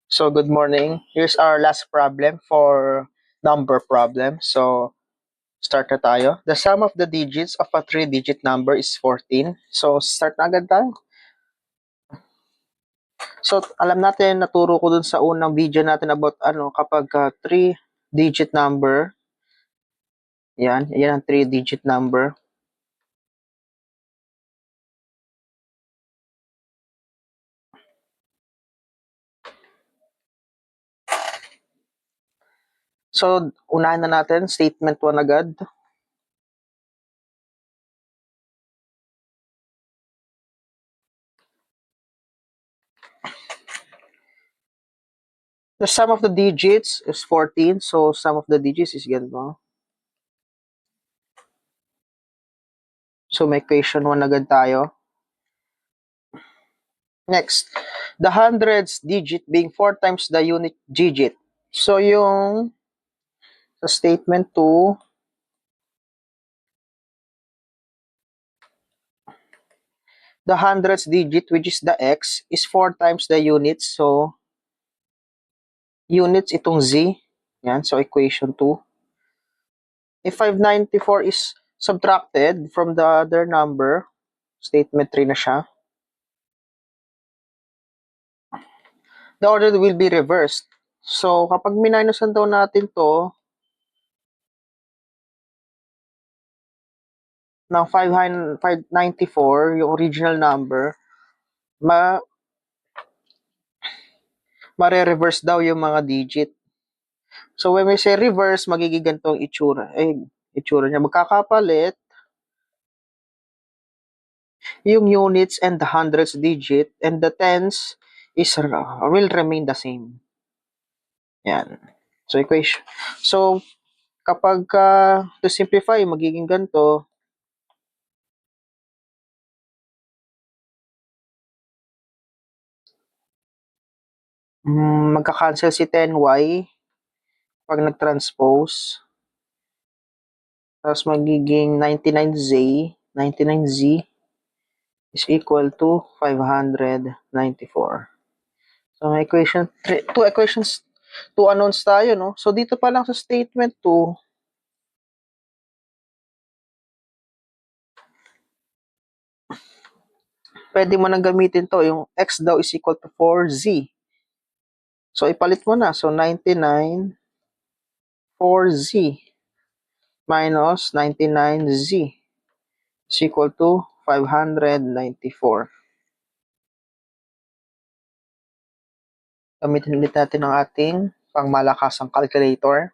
So good morning. Here's our last problem for number problem. So start na tayo. The sum of the digits of a 3-digit number is 14. So start na agad tayo. So alam natin, naturo ko dun sa unang video natin about kapag 3-digit number. Yan ang 3-digit number. So unahin na natin statement 1 agad. The sum of the digits is 14. So sum of the digits is ganito. So may equation 1 agad tayo. Next, the hundreds digit being 4 times the unit digit. So yung sa statement 2, the hundreds digit, which is the x, is 4 times the units. So units itong z. Yan, so equation 2. If 594 is subtracted from the other number, statement 3 na siya, the order will be reversed. So kapag minusan daw natin to ng 594, yung original number, mare-reverse daw yung mga digit. So when we say reverse, magiging ganito ang itsura. Itsura niya. Magkakapalit yung units and the hundreds digit, and the tens will remain the same. Yan. So equation. So kapag to simplify, magiging ganito. Magka-cancel si 10y pag nag-transpose. Tapos magiging 99z is equal to 594. So may equation, two equations, two unknowns tayo, no? So dito pa lang sa statement 2, pwede mo nang gamitin to, yung x daw is equal to 4z. So ipalit mo na. So 99 4z minus 99z is equal to 594. Gamitin ulit natin ang ating pangmalakasang calculator.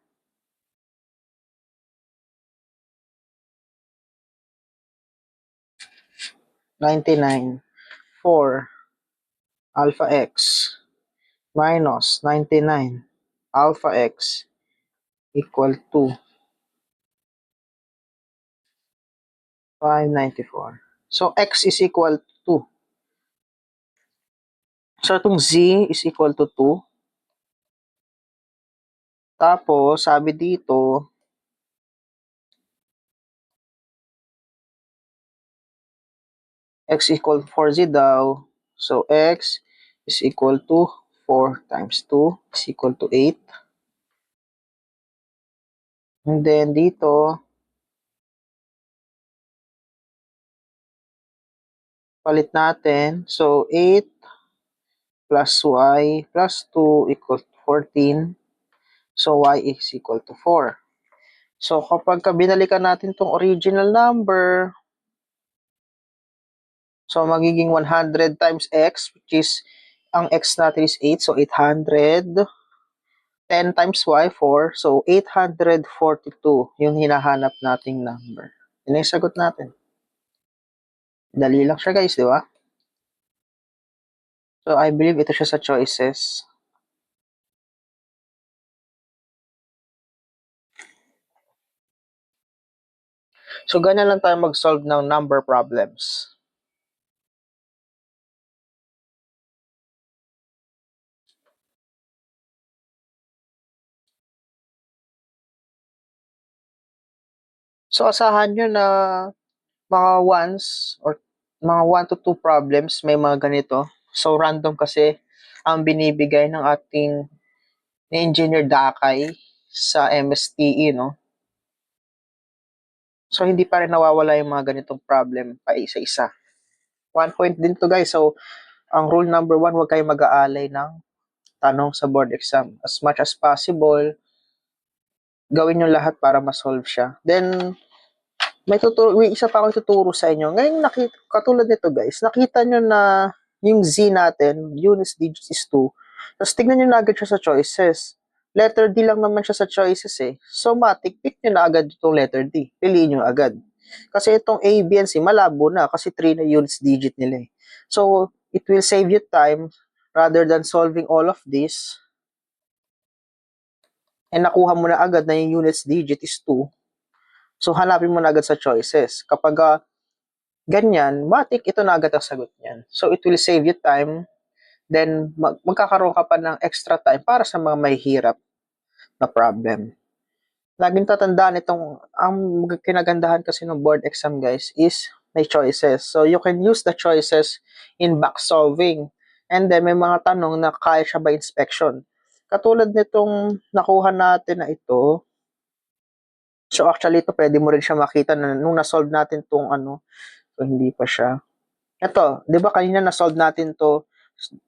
$99 4 alpha x minus 99 alpha x equal to 594. So x is equal to, so itong z is equal to 2. Tapos sabi dito, x equal to 4z daw. So x is equal to 4 times 2 is equal to 8. And then dito, palit natin. So 8 plus y plus 2 equals 14. So y is equal to 4. So kapag binalikan natin tong original number, so magiging 100 times x, which is, ang x natin is 8. So 800. 10 times y, 4. So 842 yung hinahanap nating number. Yun yung sagot natin. Dali lang siya guys, di ba? So I believe ito siya sa choices. So ganyan lang tayo mag-solve ng number problems. So asahan nyo na mga ones or mga 1 to 2 problems may mga ganito. So, random kasi ang binibigay ng ating Engineer Dakay sa MSTE, no? So, hindi pa rin nawawala yung mga ganitong problem pa isa-isa. 1 point din to guys. So, ang rule number 1, huwag kayong mag-aalay ng tanong sa board exam. As much as possible, gawin yung lahat para ma-solve siya. Then, may isa pa ako ituturo sa inyo. Ngayon, katulad nito guys, nakita nyo na yung Z natin, units digits is 2. Tapos tignan nyo na agad siya sa choices. Letter D lang naman siya sa choices eh. So, matik, pick nyo na agad itong letter D. Piliin nyo agad. Kasi itong A, B, and C, malabo na kasi 3 na units digit nila eh. So, it will save you time rather than solving all of this. And nakuha mo na agad na yung units digit is 2. So, hanapin mo na agad sa choices. Kapag ganyan, matik, ito na agad ang sagot niyan. So, it will save you time. Then, magkakaroon ka pa ng extra time para sa mga mahihirap na problem. Laging tatandaan ang kinagandahan kasi ng board exam guys is may choices. So, you can use the choices in back solving. And then, may mga tanong na kaya siya by inspection. Katulad nitong nakuha natin na ito. So, actually, ito pwede mo rin siya makita na nung na-solve natin itong so, hindi pa siya. Ito, di ba kanina na-solve natin to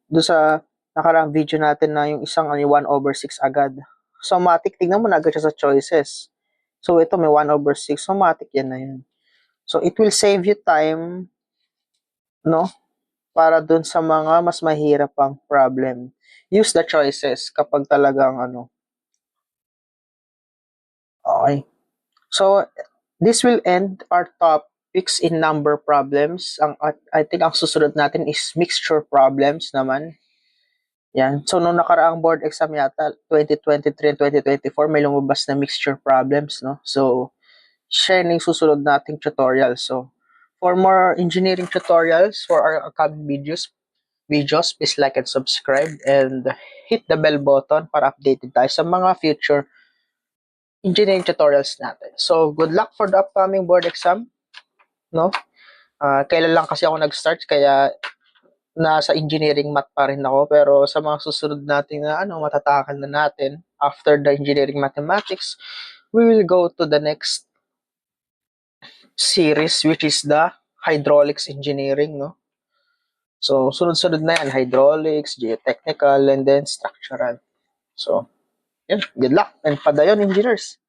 doon sa nakaraang video natin na yung isang 1/6 agad. So, matik, tignan mo na agad siya sa choices. So, ito may 1/6. So, matik yan na yan. So, it will save you time, no? Para dun sa mga mas mahirap pang problem. Use the choices kapag talagang Okay. So, this will end our topics in number problems. I think ang susunod natin is mixture problems naman. Yan. So, nung nakaraang board exam yata, 2023 and 2024, may lumabas na mixture problems, no? So, share na yung susunod nating tutorial. So, for more engineering tutorials for our upcoming videos, please like and subscribe and hit the bell button para updated tayo sa mga future engineering tutorials natin. So, good luck for the upcoming board exam, no? Kailan lang kasi ako nag-start, kaya nasa engineering math pa rin ako, pero sa mga susunod natin na matatakal na natin after the engineering mathematics, we will go to the next series which is the hydraulics engineering, no? So, sunod-sunod na yan, hydraulics, geotechnical, and then structural. So, yun, good luck and padayon engineers!